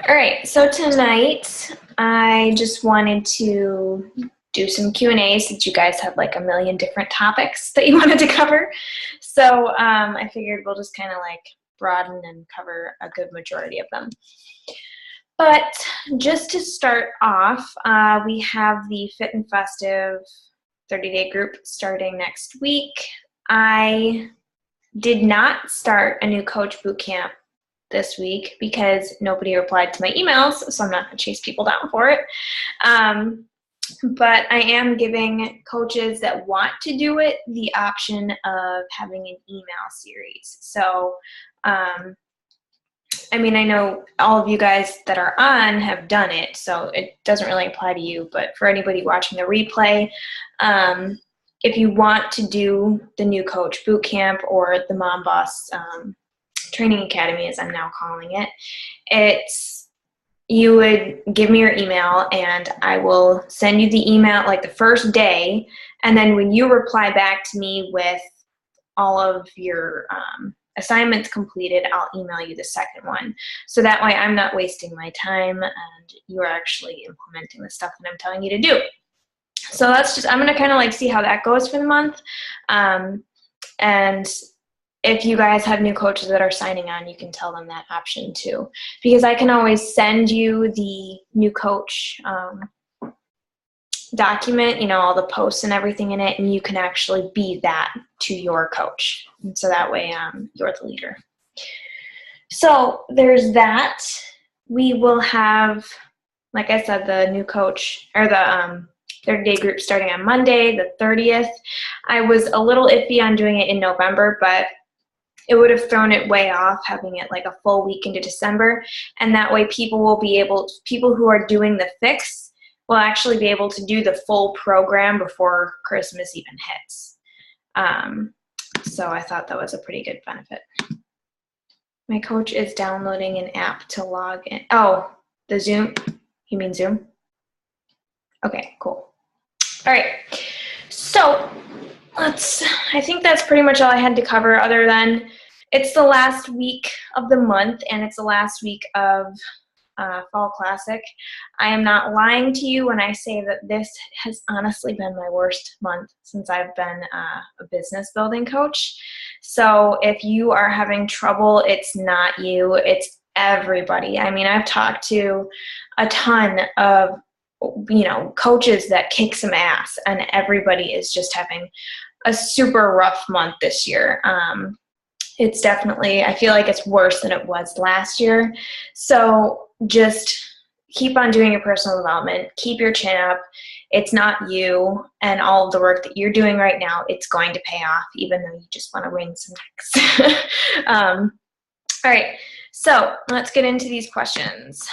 All right, so tonight I just wanted to do some Q&A since you guys have like a million different topics that you wanted to cover. So I figured we'll just kind of like broaden and cover a good majority of them. But just to start off, we have the Fit and Festive 30-day group starting next week. I did not start a new coach boot camp this week because nobody replied to my emails, so I'm not going to chase people down for it. But I am giving coaches that want to do it the option of having an email series. So, I mean, I know all of you guys that are on have done it, so it doesn't really apply to you, but for anybody watching the replay, if you want to do the new coach boot camp or the Mom Boss Training Academy, as I'm now calling it, you would give me your email and I will send you the email like the first day, and then when you reply back to me with all of your assignments completed, I'll email you the second one. So that way I'm not wasting my time and you're actually implementing the stuff that I'm telling you to do. So I'm going to kind of like see how that goes for the month. And if you guys have new coaches that are signing on, you can tell them that option too. Because I can always send you the new coach document, all the posts and everything in it, and you can actually be that to your coach. And so that way you're the leader. So there's that. We will have, like I said, the new coach or the 30-day group starting on Monday, the 30th. I was a little iffy on doing it in November, but it would have thrown it way off having it like a full week into December. And that way people who are doing the fix will actually be able to do the full program before Christmas even hits. So I thought that was a pretty good benefit. My coach is downloading an app to log in. Oh, the Zoom? You mean Zoom? Okay, cool. All right. So I think that's pretty much all I had to cover, other than it's the last week of the month and it's the last week of Fall Classic. I am not lying to you when I say that this has honestly been my worst month since I've been a business building coach. So if you are having trouble, it's not you, it's everybody. I mean, I've talked to a ton of coaches that kick some ass, and everybody is just having a super rough month this year. It's definitely, I feel like it's worse than it was last year. So just keep on doing your personal development. Keep your chin up. It's not you and all of the work that you're doing right now. It's going to pay off, even though you just want to wring some necks. All right, so let's get into these questions.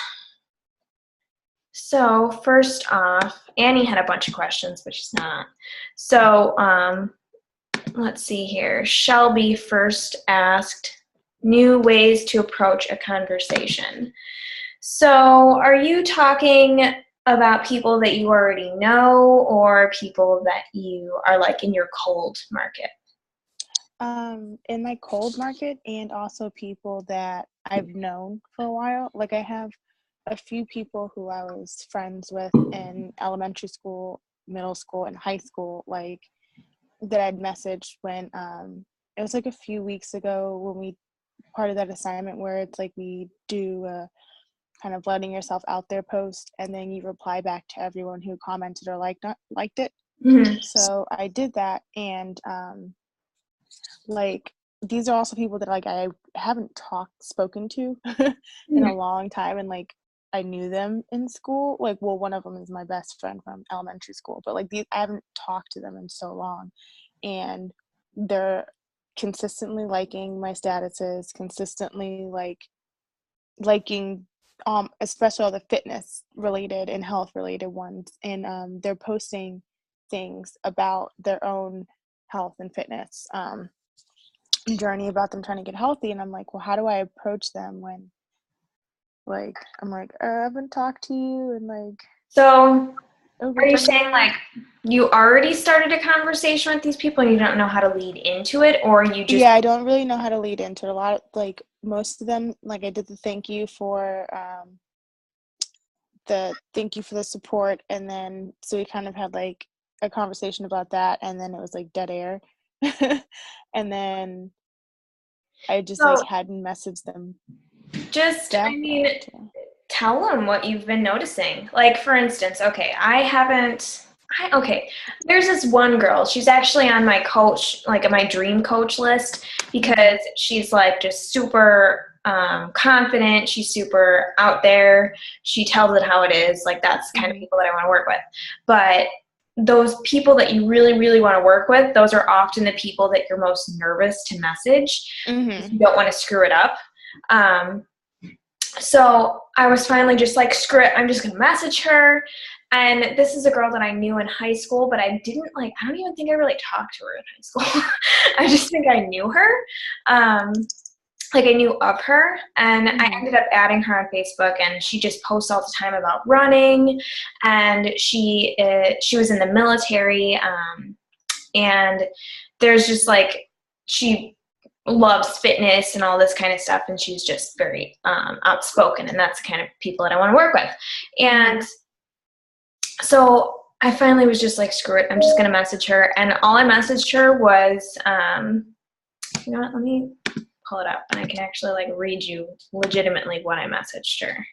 So first off, Annie had a bunch of questions, but she's not. So let's see here. Shelby first asked, new ways to approach a conversation. So are you talking about people that you already know or people that you are like in your cold market? In my cold market, and also people that I've known for a while. Like I have a few people who I was friends with in elementary school, middle school, and high school, like that I'd messaged when it was like a few weeks ago when we part of that assignment where it's like we do a kind of letting yourself out there post, and then you reply back to everyone who commented or liked it. Mm-hmm. So I did that, and like these are also people that like I haven't spoken to in a long time, and like I knew them in school. Like, well, one of them is my best friend from elementary school, but like I haven't talked to them in so long, and they're consistently liking my statuses, consistently like liking especially all the fitness related and health related ones, and they're posting things about their own health and fitness journey, about them trying to get healthy. And I'm like, well, how do I approach them when like I'm like, I haven't talked to you, and like, so are you saying like you already started a conversation with these people and you don't know how to lead into it, or you just... Yeah, I don't really know how to lead into it. A lot of like most of them, like I did the thank you for the thank you for the support, and then so we kind of had like a conversation about that, and then it was like dead air. And then I just So like hadn't messaged them just, I back. mean, tell them what you've been noticing. Like, for instance, okay, there's this one girl. She's actually on my coach, like my dream coach list, because she's like just super confident. She's super out there. She tells it how it is. Like, that's kind of people that I want to work with. But those people that you really, really want to work with, those are often the people that you're most nervous to message. You don't want to screw it up. So I was finally just like, screw it, I'm just going to message her. And this is a girl that I knew in high school, but I don't even think I really talked to her in high school. I just think I knew her. Like I knew of her, and I ended up adding her on Facebook, and she just posts all the time about running, and she was in the military, and there's just like, she loves fitness and all this kind of stuff, and she's just very outspoken, and that's the kind of people that I want to work with. And so I finally was just like, screw it, I'm just going to message her. And all I messaged her was, you know what, let me pull it up, and I can actually like read you legitimately what I messaged her.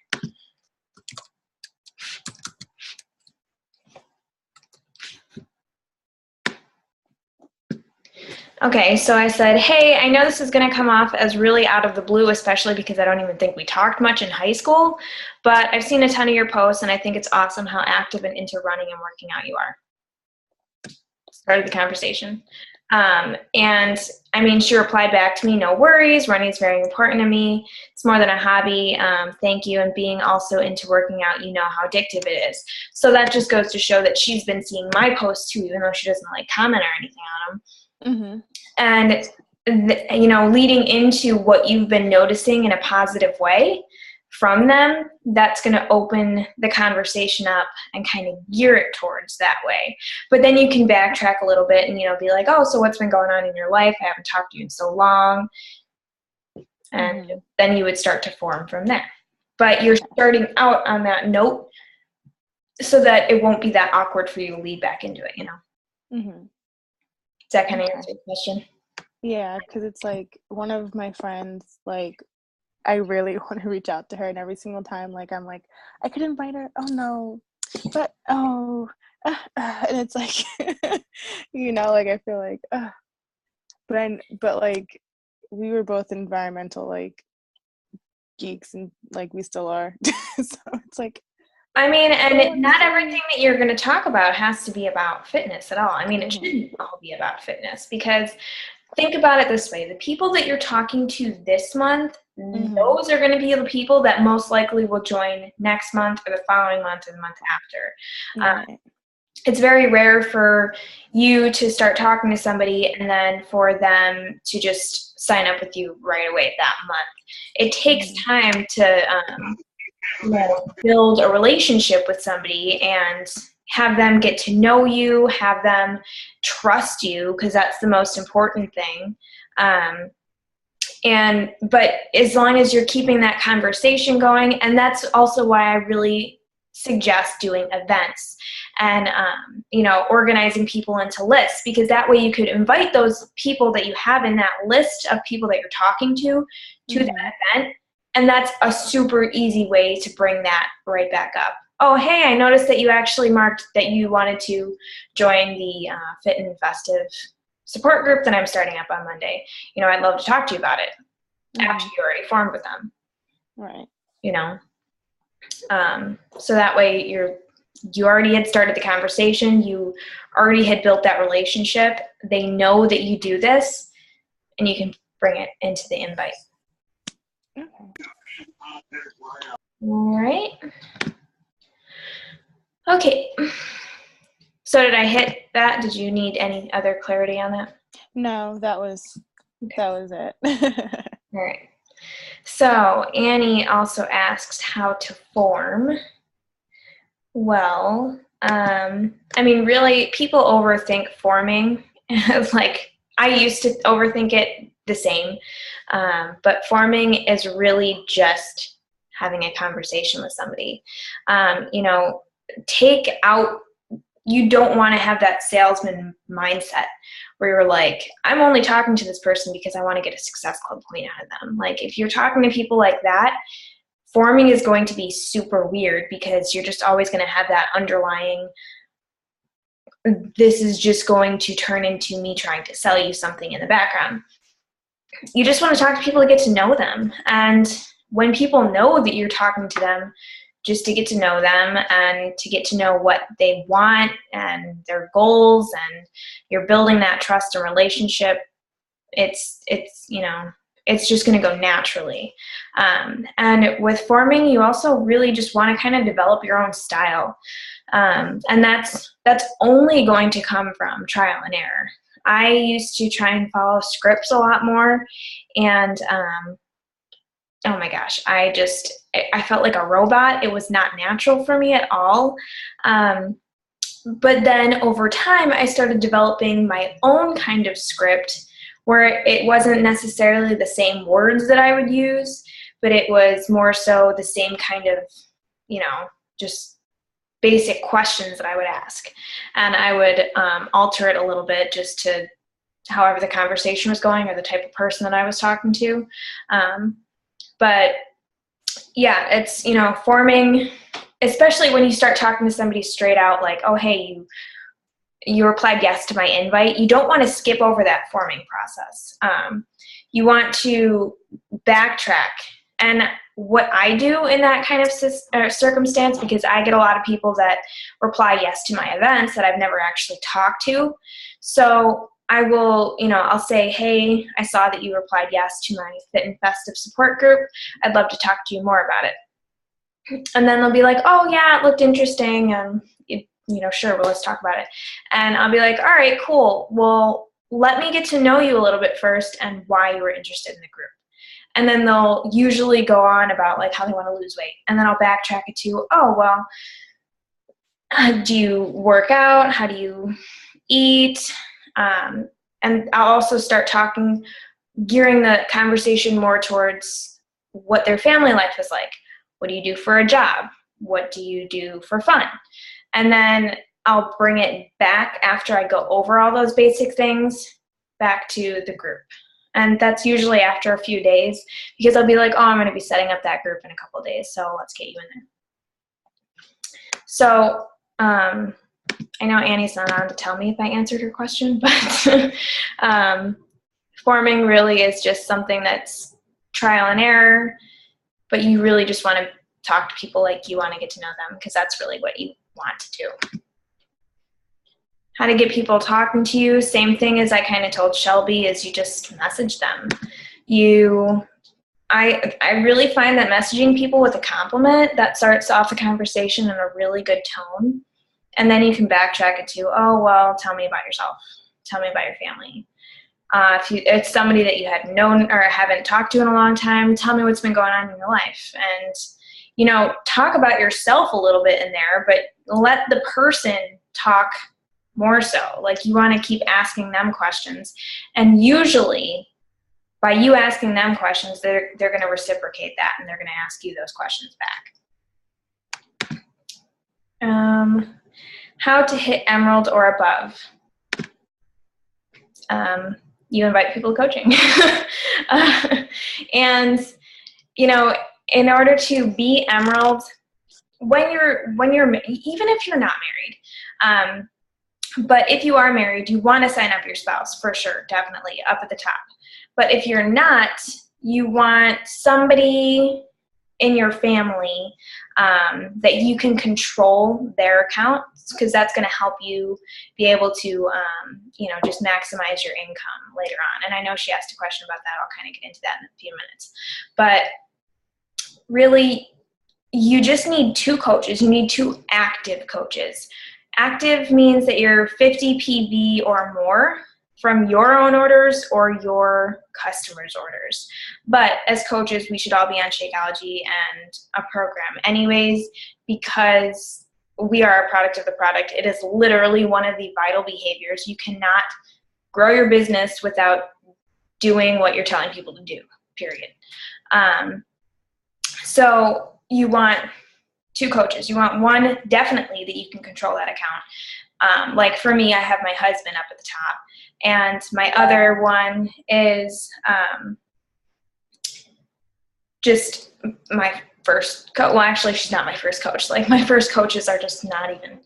Okay, so I said, hey, I know this is going to come off as really out of the blue, especially because I don't even think we talked much in high school, but I've seen a ton of your posts, and I think it's awesome how active and into running and working out you are. Started the conversation. And I mean, she replied back to me, no worries, running is very important to me. It's more than a hobby. Thank you. And being also into working out, you know how addictive it is. So that just goes to show that she's been seeing my posts too, even though she doesn't like comment or anything on them. And, you know, leading into what you've been noticing in a positive way from them, that's going to open the conversation up and kind of gear it towards that way. But then you can backtrack a little bit and, you know, be like, oh, so what's been going on in your life? I haven't talked to you in so long. And then you would start to form from there. But you're starting out on that note so that it won't be that awkward for you to lead back into it, you know? Does that kind of answer your question? Yeah, because it's like one of my friends, like, I really want to reach out to her, and every single time, like, I'm like, I could invite her. Oh no, but and it's like, you know, like I feel like, but like, we were both environmental like geeks, and like we still are. So it's like, I mean, and not everything that you're going to talk about has to be about fitness at all. I mean, it shouldn't all be about fitness, because think about it this way. The people that you're talking to this month, those are going to be the people that most likely will join next month or the following month or the month after. It's very rare for you to start talking to somebody and then for them to just sign up with you right away that month. It takes time to you know, build a relationship with somebody and have them get to know you, have them trust you, because that's the most important thing. But as long as you're keeping that conversation going, and that's also why I really suggest doing events and, you know, organizing people into lists, because that way you could invite those people that you have in that list of people that you're talking to that event. And that's a super easy way to bring that right back up. Oh, hey, I noticed that you actually marked that you wanted to join the Fit and Festive support group that I'm starting up on Monday. You know, I'd love to talk to you about it after you already formed with them. Right. You know, so that way you already had started the conversation. You already had built that relationship. They know that you do this, and you can bring it into the invite. All right. Okay. So did I hit that? Did you need any other clarity on that? No, that was it. All right. So Annie also asks how to form. Well, I mean, really, people overthink forming. Like, I used to overthink it the same. But forming is really just having a conversation with somebody. You know, take out, you don't want to have that salesman mindset where you're like, I'm only talking to this person because I want to get a Success Club point out of them. Like, if you're talking to people like that, forming is going to be super weird, because you're just always going to have that underlying, this is just going to turn into me trying to sell you something in the background. You just want to talk to people to get to know them. And when people know that you're talking to them, just to get to know them and to get to know what they want and their goals, and you're building that trust and relationship, it's you know, it's just going to go naturally. And with forming, you also really just want to kind of develop your own style. And that's only going to come from trial and error. I used to try and follow scripts a lot more, and oh my gosh, I felt like a robot. It was not natural for me at all. But then over time, I started developing my own kind of script, where it wasn't necessarily the same words that I would use, but it was more so the same kind of, you know, just basic questions that I would ask. And I would alter it a little bit just to however the conversation was going or the type of person that I was talking to. But yeah, it's, you know, forming, especially when you start talking to somebody straight out, like, oh, hey, you replied yes to my invite. You don't want to skip over that forming process. You want to backtrack. And what I do in that kind of circumstance, because I get a lot of people that reply yes to my events that I've never actually talked to. So I will, you know, I'll say, hey, I saw that you replied yes to my Fit and Festive support group. I'd love to talk to you more about it. And then they'll be like, oh yeah, it looked interesting. And you know, sure, well, let's talk about it. And I'll be like, all right, cool. Well, let me get to know you a little bit first and why you were interested in the group. And then they'll usually go on about like how they want to lose weight. And then I'll backtrack it to, oh, well, do you work out? How do you eat? And I'll also start gearing the conversation more towards what their family life is like. What do you do for a job? What do you do for fun? And then I'll bring it back after I go over all those basic things back to the group. And that's usually after a few days, because I'll be like, oh, I'm going to be setting up that group in a couple of days, so let's get you in there. So I know Annie's not on to tell me if I answered her question, but forming really is just something that's trial and error, but you really just want to talk to people like you want to get to know them, because that's really what you want to do. How to get people talking to you, same thing as I kind of told Shelby, is you just message them. I really find that messaging people with a compliment, that starts off the conversation in a really good tone. And then you can backtrack it to, oh, well, tell me about yourself. Tell me about your family. If it's somebody that you had known or haven't talked to in a long time, tell me what's been going on in your life. And, you know, talk about yourself a little bit in there, but let the person talk more so. Like, you want to keep asking them questions. And usually, by you asking them questions, they're going to reciprocate that, and they're going to ask you those questions back. How to hit Emerald or above. You invite people to coaching. And, you know, in order to be Emerald, when you're even if you're not married, but if you are married, you want to sign up your spouse for sure, definitely up at the top. But if you're not, you want somebody in your family that you can control their accounts, because that's going to help you be able to, you know, just maximize your income later on. And I know she asked a question about that. I'll kind of get into that in a few minutes. But really, you just need 2 coaches. You need 2 active coaches. Active means that you're 50 PV or more from your own orders or your customers' orders. But as coaches, we should all be on Shakeology and a program anyways, because we are a product of the product. It is literally one of the vital behaviors. You cannot grow your business without doing what you're telling people to do, period. So you want two coaches. You want one definitely that you can control that account. Like for me, I have my husband up at the top, and my other one is just my first coach. Well, actually, she's not my first coach. Like my first coaches are just not even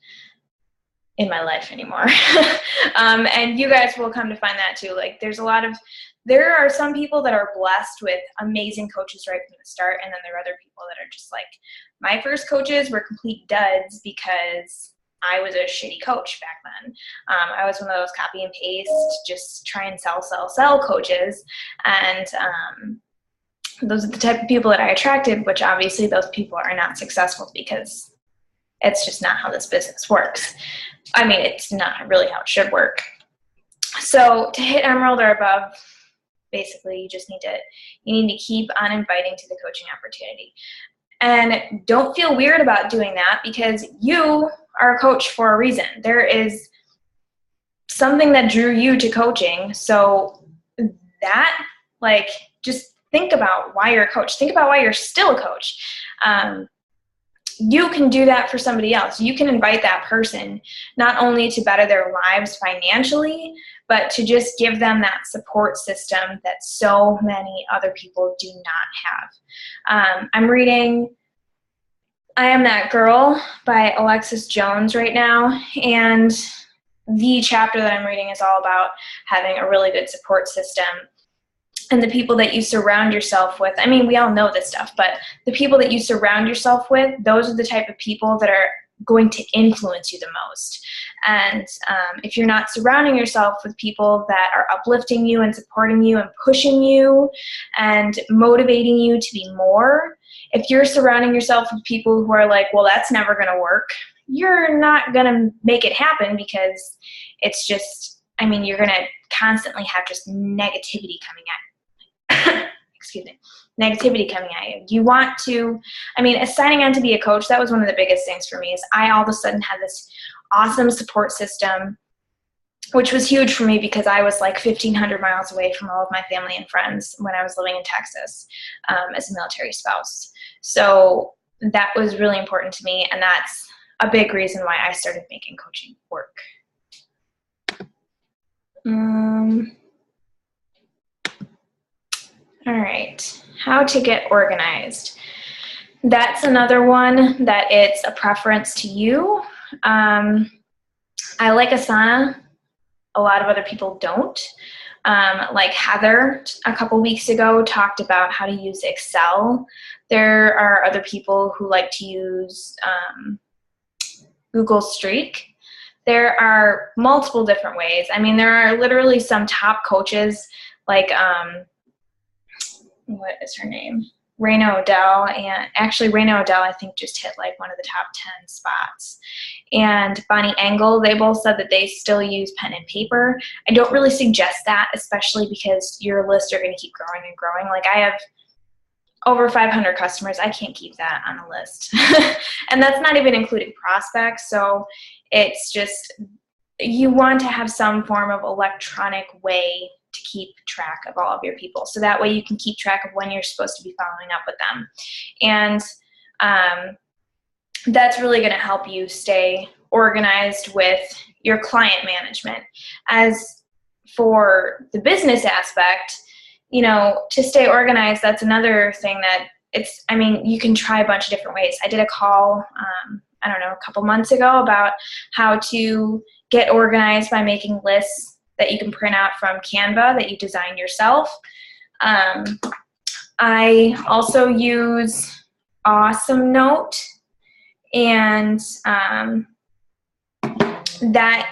in my life anymore. And you guys will come to find that too. Like there are some people that are blessed with amazing coaches right from the start, and then there are other people that are just like, my first coaches were complete duds because I was a shitty coach back then. I was one of those copy and paste, just try and sell coaches. And those are the type of people that I attracted, which obviously those people are not successful because it's just not how this business works. I mean, it's not really how it should work. So to hit Emerald or above, basically you just need to keep on inviting to the coaching opportunity. And don't feel weird about doing that, because you are a coach for a reason. There is something that drew you to coaching. So that, like, just think about why you're a coach. Think about why you're still a coach. You can do that for somebody else. You can invite that person not only to better their lives financially, but to just give them that support system that so many other people do not have. I'm reading I Am That Girl by Alexis Jones right now, and the chapter that I'm reading is all about having a really good support system. And the people that you surround yourself with, I mean, we all know this stuff, but the people that you surround yourself with, those are the type of people that are going to influence you the most. And if you're not surrounding yourself with people that are uplifting you and supporting you and pushing you and motivating you to be more, if you're surrounding yourself with people who are like, well, that's never going to work, you're not going to make it happen, because it's just, I mean, you're going to constantly have just negativity coming at you. Excuse me, negativity coming at you. You want to, I mean, as signing on to be a coach, that was one of the biggest things for me, is I all of a sudden had this awesome support system, which was huge for me because I was like 1,500 miles away from all of my family and friends when I was living in Texas as a military spouse. So that was really important to me, and that's a big reason why I started making coaching work. All right, how to get organized. That's another one that it's a preference to you. I like Asana. A lot of other people don't. Like Heather a couple weeks ago talked about how to use Excel. There are other people who like to use Google Streak. There are multiple different ways. I mean, there are literally some top coaches like what is her name? Raina Odell, and actually Raina Odell I think just hit like one of the top 10 spots. And Bonnie Engel, they both said that they still use pen and paper. I don't really suggest that, especially because your lists are going to keep growing and growing. Like I have over 500 customers. I can't keep that on a list. And that's not even including prospects. So it's just, you want to have some form of electronic way to keep track of all of your people. So that way you can keep track of when you're supposed to be following up with them. And that's really going to help you stay organized with your client management. As for the business aspect, you know, to stay organized, that's another thing that it's, I mean, you can try a bunch of different ways. I did a call, I don't know, a couple months ago about how to get organized by making lists that you can print out from Canva that you design yourself. I also use Awesome Note, and that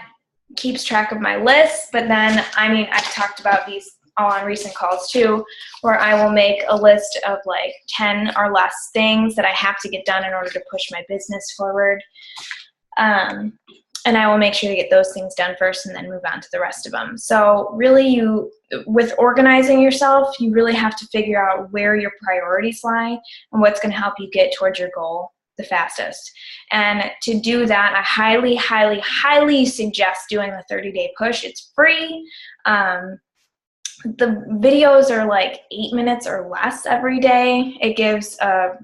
keeps track of my list. But then, I mean, I've talked about these all on recent calls too, where I will make a list of like 10 or less things that I have to get done in order to push my business forward. And I will make sure to get those things done first and then move on to the rest of them. So really with organizing yourself, you really have to figure out where your priorities lie and what's going to help you get towards your goal the fastest. And to do that, I highly, highly, highly suggest doing the 30-day push. It's free. the videos are like 8 minutes or less every day. It gives it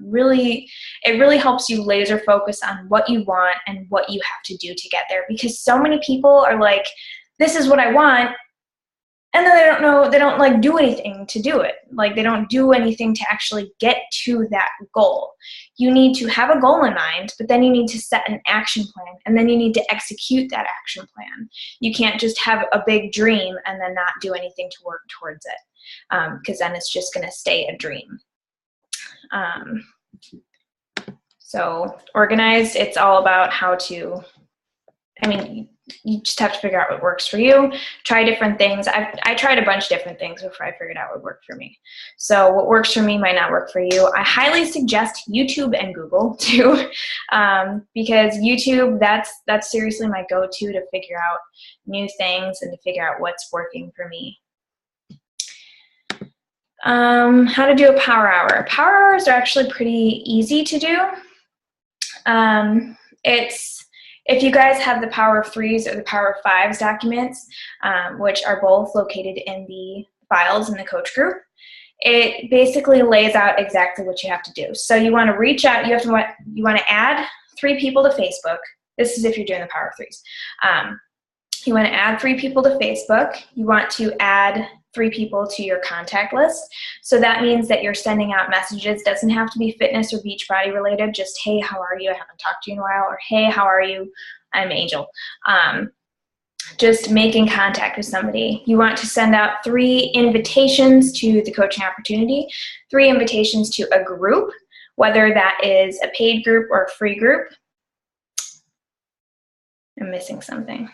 really helps you laser focus on what you want and what you have to do to get there, because so many people are like, this is what I want, and then they don't like do anything to do it. Like, they don't do anything to actually get to that goal. You need to have a goal in mind, but then you need to set an action plan, and then you need to execute that action plan. You can't just have a big dream and then not do anything to work towards it, because then it's just going to stay a dream. So organized, it's all about how to, you just have to figure out what works for you. Try different things. I tried a bunch of different things before I figured out what worked for me. So what works for me might not work for you. I highly suggest YouTube and Google too, because YouTube, that's seriously my go-to to figure out new things and to figure out what's working for me. How to do a power hour. Power hours are actually pretty easy to do. If you guys have the Power of Threes or the Power of Fives documents, which are both located in the files in the coach group, it basically lays out exactly what you have to do. So you want to reach out. You want to add 3 people to Facebook. This is if you're doing the Power of Threes. You want to add 3 people to Facebook. You want to add 3 people to your contact list. So that means that you're sending out messages. Doesn't have to be fitness or Beachbody related. Just, hey, how are you? I haven't talked to you in a while. Or, hey, how are you? I'm Angel. Just making contact with somebody. You want to send out 3 invitations to the coaching opportunity, 3 invitations to a group, whether that is a paid group or a free group. I'm missing something.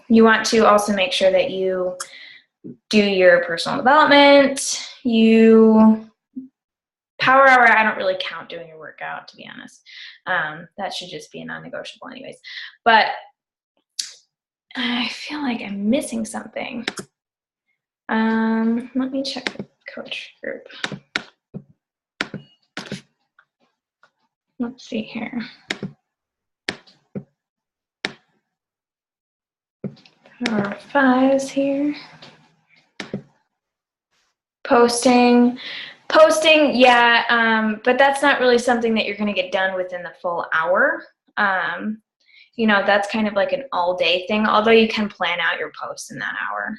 You want to also make sure that you do your personal development. Power hour, I don't really count doing your workout, to be honest. That should just be a non-negotiable anyways. But I feel like I'm missing something. Let me check the coach group. Let's see here. Power of Fives here. Posting, yeah, but that's not really something that you're going to get done within the full hour. That's kind of like an all-day thing, although you can plan out your posts in that hour.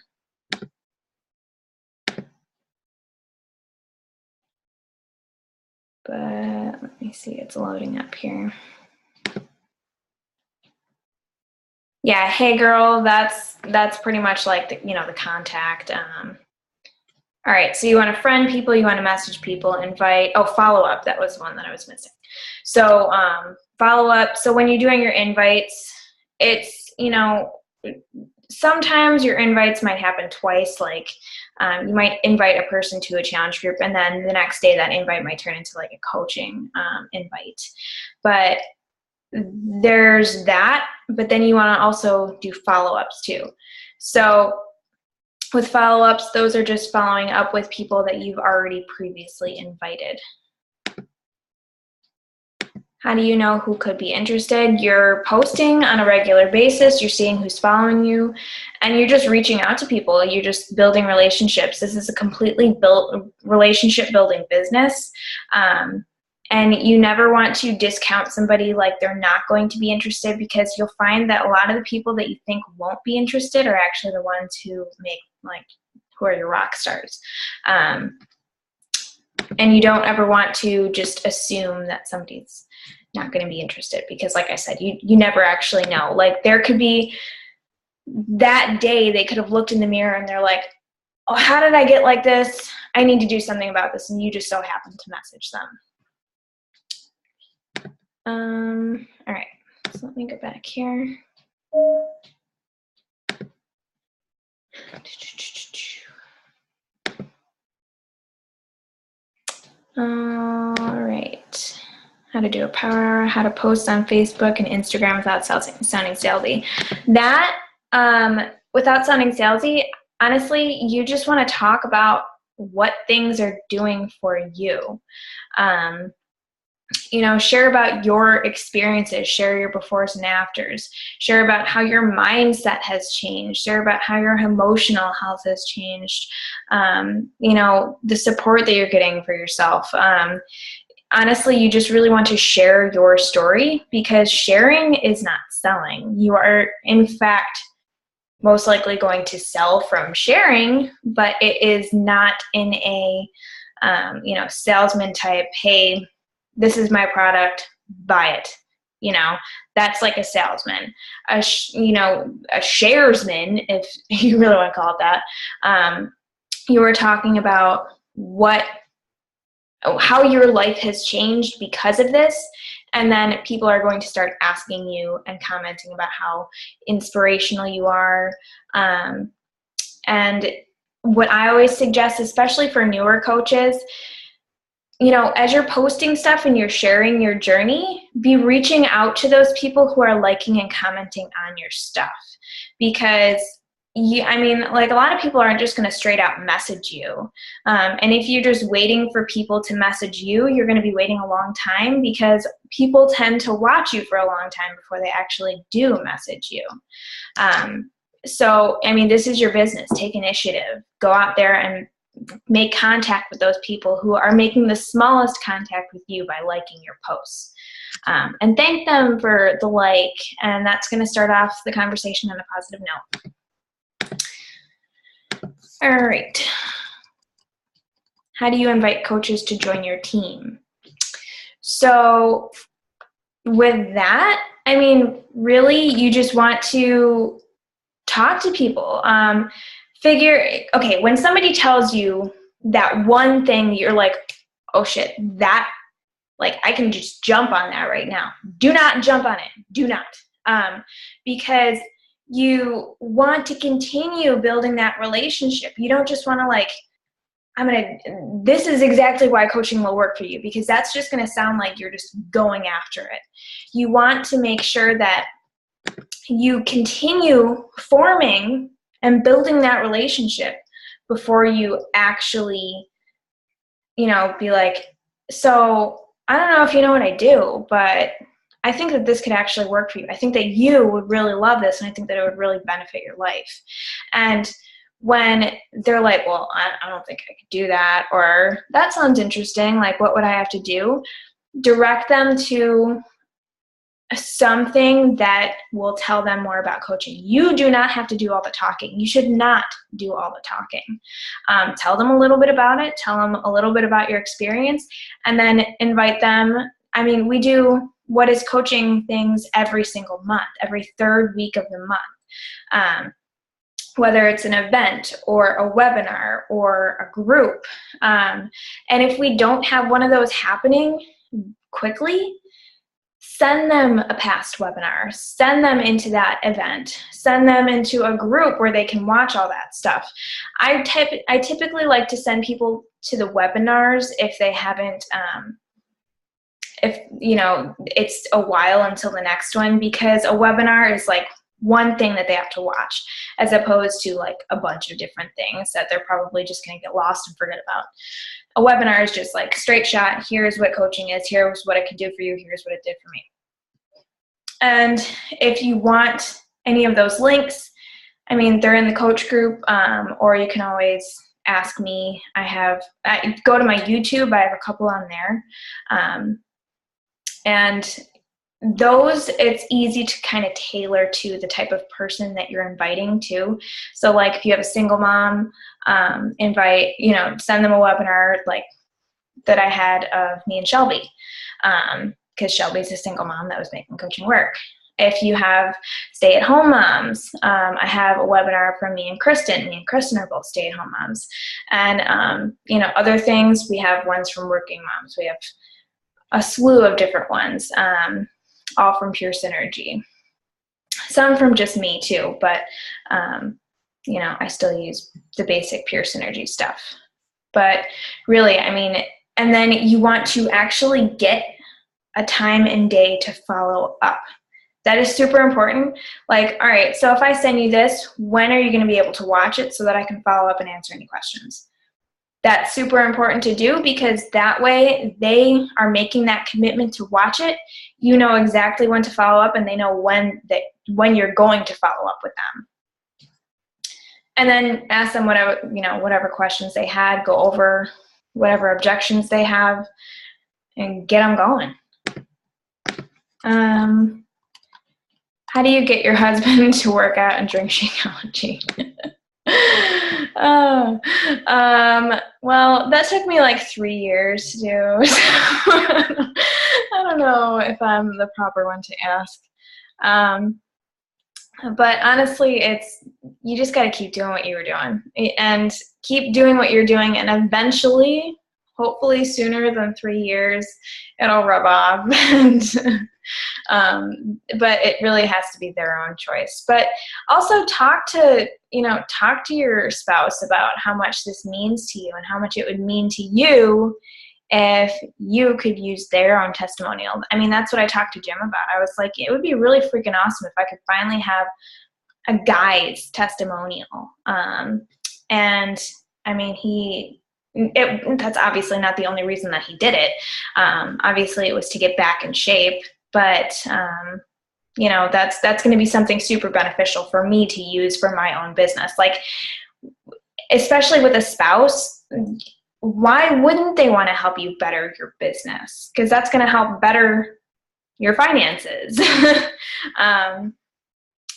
But let me see, it's loading up here. Yeah, hey girl, that's pretty much like the contact. All right, so you want to friend people, you want to message people, invite. Oh, follow up. That was one that I was missing. So follow up. So when you're doing your invites, it's, sometimes your invites might happen twice. Like you might invite a person to a challenge group, and then the next day that invite might turn into like a coaching invite. But there's that, but then you want to also do follow-ups too. So with follow-ups, those are just following up with people that you've already previously invited. How do you know who could be interested? You're posting on a regular basis, you're seeing who's following you, and you're just reaching out to people. You're just building relationships. This is a completely relationship building business. And you never want to discount somebody like they're not going to be interested, because you'll find that a lot of the people that you think won't be interested are actually the ones who who are your rock stars. And you don't ever want to just assume that somebody's not going to be interested, because like I said, you never actually know. Like, there could be that day they could have looked in the mirror and they're like, oh, how did I get like this? I need to do something about this. And you just so happen to message them. All right, so let me go back here. All right, how to do a power hour, how to post on Facebook and Instagram without sounding salesy. That, without sounding salesy, honestly, you just want to talk about what things are doing for you. share about your experiences, share your befores and afters, share about how your mindset has changed, share about how your emotional health has changed, the support that you're getting for yourself. Honestly, you just really want to share your story, because sharing is not selling. You are, in fact, most likely going to sell from sharing, but it is not in a, salesman type, hey, this is my product, buy it. That's like a salesman. A sharesman, if you really want to call it that. You were talking about how your life has changed because of this. And then people are going to start asking you and commenting about how inspirational you are. And what I always suggest, especially for newer coaches, as you're posting stuff and you're sharing your journey, be reaching out to those people who are liking and commenting on your stuff. Because a lot of people aren't just going to straight out message you. And if you're just waiting for people to message you, you're going to be waiting a long time, because people tend to watch you for a long time before they actually do message you. So, this is your business. Take initiative. Go out there and make contact with those people who are making the smallest contact with you by liking your posts. And thank them for the like, and that's going to start off the conversation on a positive note. All right. How do you invite coaches to join your team? So with that, really, you just want to talk to people. When somebody tells you that one thing that you're like, oh shit, that, I can just jump on that right now. Do not jump on it. Do not. Because you want to continue building that relationship. You don't just want to this is exactly why coaching will work for you, because that's just going to sound like you're just going after it. You want to make sure that you continue forming and building that relationship before you actually, be like, so I don't know if you know what I do, but I think that this could actually work for you. I think that you would really love this, and I think that it would really benefit your life. And when they're like, well, I don't think I could do that, or that sounds interesting, what would I have to do? Direct them to something that will tell them more about coaching. You do not have to do all the talking. You should not do all the talking. Tell them a little bit about it. Tell them a little bit about your experience, and then invite them. We do what is coaching things every single month, every third week of the month. Whether it's an event or a webinar or a group. And if we don't have one of those happening quickly, send them a past webinar, send them into that event, send them into a group where they can watch all that stuff. I typically like to send people to the webinars if they haven't, it's a while until the next one, because a webinar is one thing that they have to watch, as opposed to a bunch of different things that they're probably just going to get lost and forget about. A webinar is just straight shot. Here's what coaching is. Here's what it can do for you. Here's what it did for me. And if you want any of those links, they're in the coach group, or you can always ask me. Go to my YouTube. I have a couple on there. And those, it's easy to kind of tailor to the type of person that you're inviting to. So if you have a single mom, send them a webinar that I had of me and Shelby, because Shelby's a single mom that was making coaching work. If you have stay-at-home moms, I have a webinar from me and Kristen. Me and Kristen are both stay-at-home moms. And, other things, we have ones from working moms. We have a slew of different ones. All from Pure Synergy. Some from just me too, but I still use the basic Pure Synergy stuff. But really, and then you want to actually get a time and day to follow up. That is super important. All right, so if I send you this, when are you going to be able to watch it so that I can follow up and answer any questions? that's super important to do, because that way they are making that commitment to watch it. You know exactly when to follow up, and they know when you're going to follow up with them. And then ask them whatever questions they had, go over whatever objections they have, and get them going. How do you get your husband to work out and drink Shakeology? Well, that took me like 3 years to do. So I don't know if I'm the proper one to ask. But honestly, you just got to keep doing what you were doing, and keep doing what you're doing, and eventually, hopefully sooner than 3 years, it'll rub off. But it really has to be their own choice. But also talk to your spouse about how much this means to you, and how much it would mean to you if you could use their own testimonial. I mean, that's what I talked to Jim about. I was like, it would be really freaking awesome if I could finally have a guy's testimonial. And I mean, that's obviously not the only reason that he did it. Obviously it was to get back in shape, but that's going to be something super beneficial for me to use for my own business. Like, especially with a spouse, why wouldn't they want to help you better your business? Because that's going to help better your finances.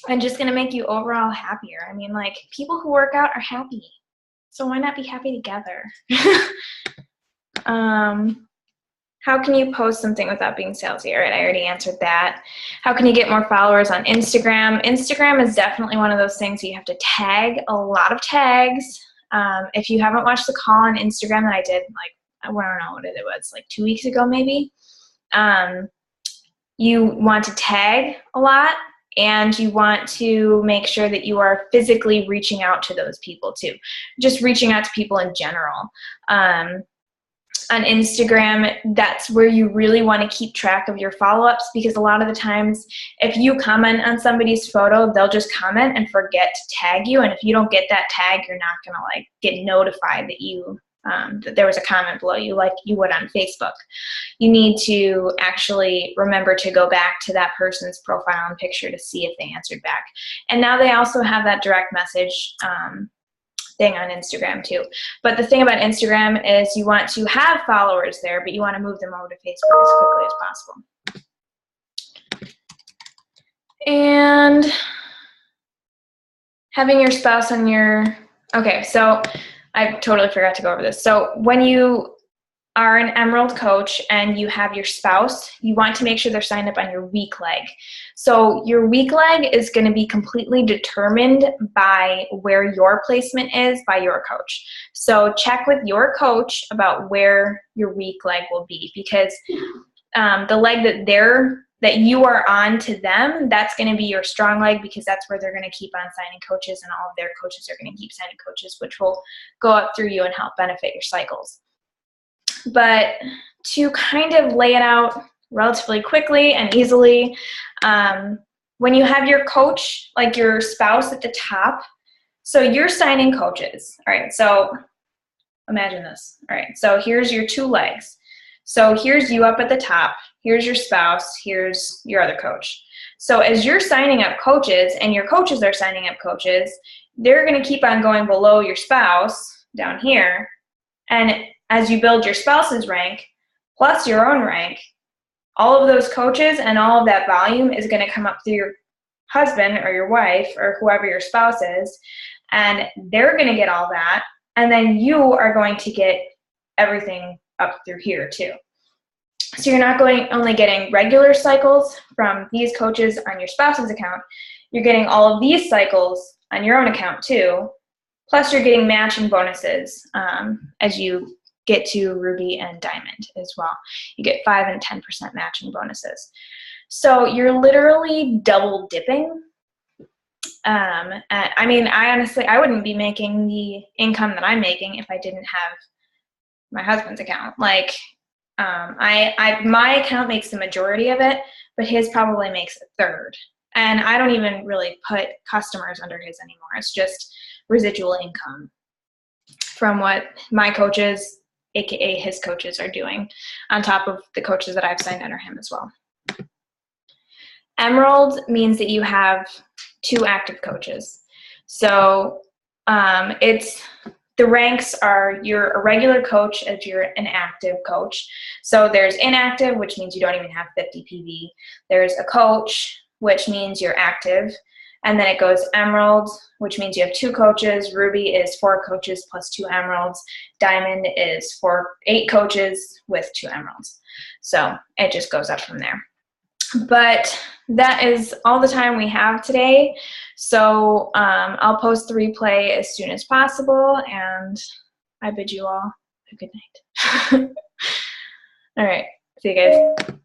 And just going to make you overall happier. I mean, like, people who work out are happy, so why not be happy together? How can you post something without being salesy? All right, I already answered that. How can you get more followers on Instagram? Instagram is definitely one of those things you have to tag, a lot of tags. If you haven't watched the call on Instagram that I did, like, I don't know what it was, like 2 weeks ago maybe, you want to tag a lot, and you want to make sure that you are physically reaching out to those people too. Just reaching out to people in general. On Instagram, that's where you really want to keep track of your follow-ups, because a lot of the times if you comment on somebody's photo, they'll just comment and forget to tag you. And if you don't get that tag, you're not going to get notified that that there was a comment below you like you would on Facebook. You need to actually remember to go back to that person's profile and picture to see if they answered back. And now they also have that direct message thing on Instagram too. But the thing about Instagram is you want to have followers there, but you want to move them over to Facebook as quickly as possible. And having your spouse on okay, so I totally forgot to go over this. So when you are an Emerald coach and you have your spouse, you want to make sure they're signed up on your weak leg. So your weak leg is going to be completely determined by where your placement is by your coach. So check with your coach about where your weak leg will be, because the leg that you are on to them, that's going to be your strong leg, because that's where they're going to keep on signing coaches, and all of their coaches are going to keep signing coaches, which will go up through you and help benefit your cycles. But to kind of lay it out relatively quickly and easily, when you have your coach, like your spouse at the top, so you're signing coaches. All right, so imagine this. All right, so here's your two legs. So here's you up at the top, here's your spouse, here's your other coach. So as you're signing up coaches and your coaches are signing up coaches, they're going to keep on going below your spouse down here. And as you build your spouse's rank plus your own rank, all of those coaches and all of that volume is going to come up through your husband or your wife or whoever your spouse is, and they're going to get all that, and then you are going to get everything up through here too. So you're not only getting regular cycles from these coaches on your spouse's account, you're getting all of these cycles on your own account too, plus you're getting matching bonuses as you get to Ruby and Diamond as well. You get 5 and 10% matching bonuses. So you're literally double dipping. I mean, I wouldn't be making the income that I'm making if I didn't have my husband's account. Like, my account makes the majority of it, but his probably makes a third. And I don't even really put customers under his anymore. It's just residual income. from what my coaches, aka his coaches, are doing, on top of the coaches that I've signed under him as well. Emerald means that you have 2 active coaches. So the ranks are, you're a regular coach if you're an active coach. So there's inactive, which means you don't even have 50 PV. There's a coach, which means you're active. And then it goes emerald, which means you have 2 coaches. Ruby is 4 coaches plus 2 emeralds. Diamond is 8 coaches with 2 emeralds. So it just goes up from there. But that is all the time we have today. So I'll post the replay as soon as possible, and I bid you all a good night. All right. See you guys.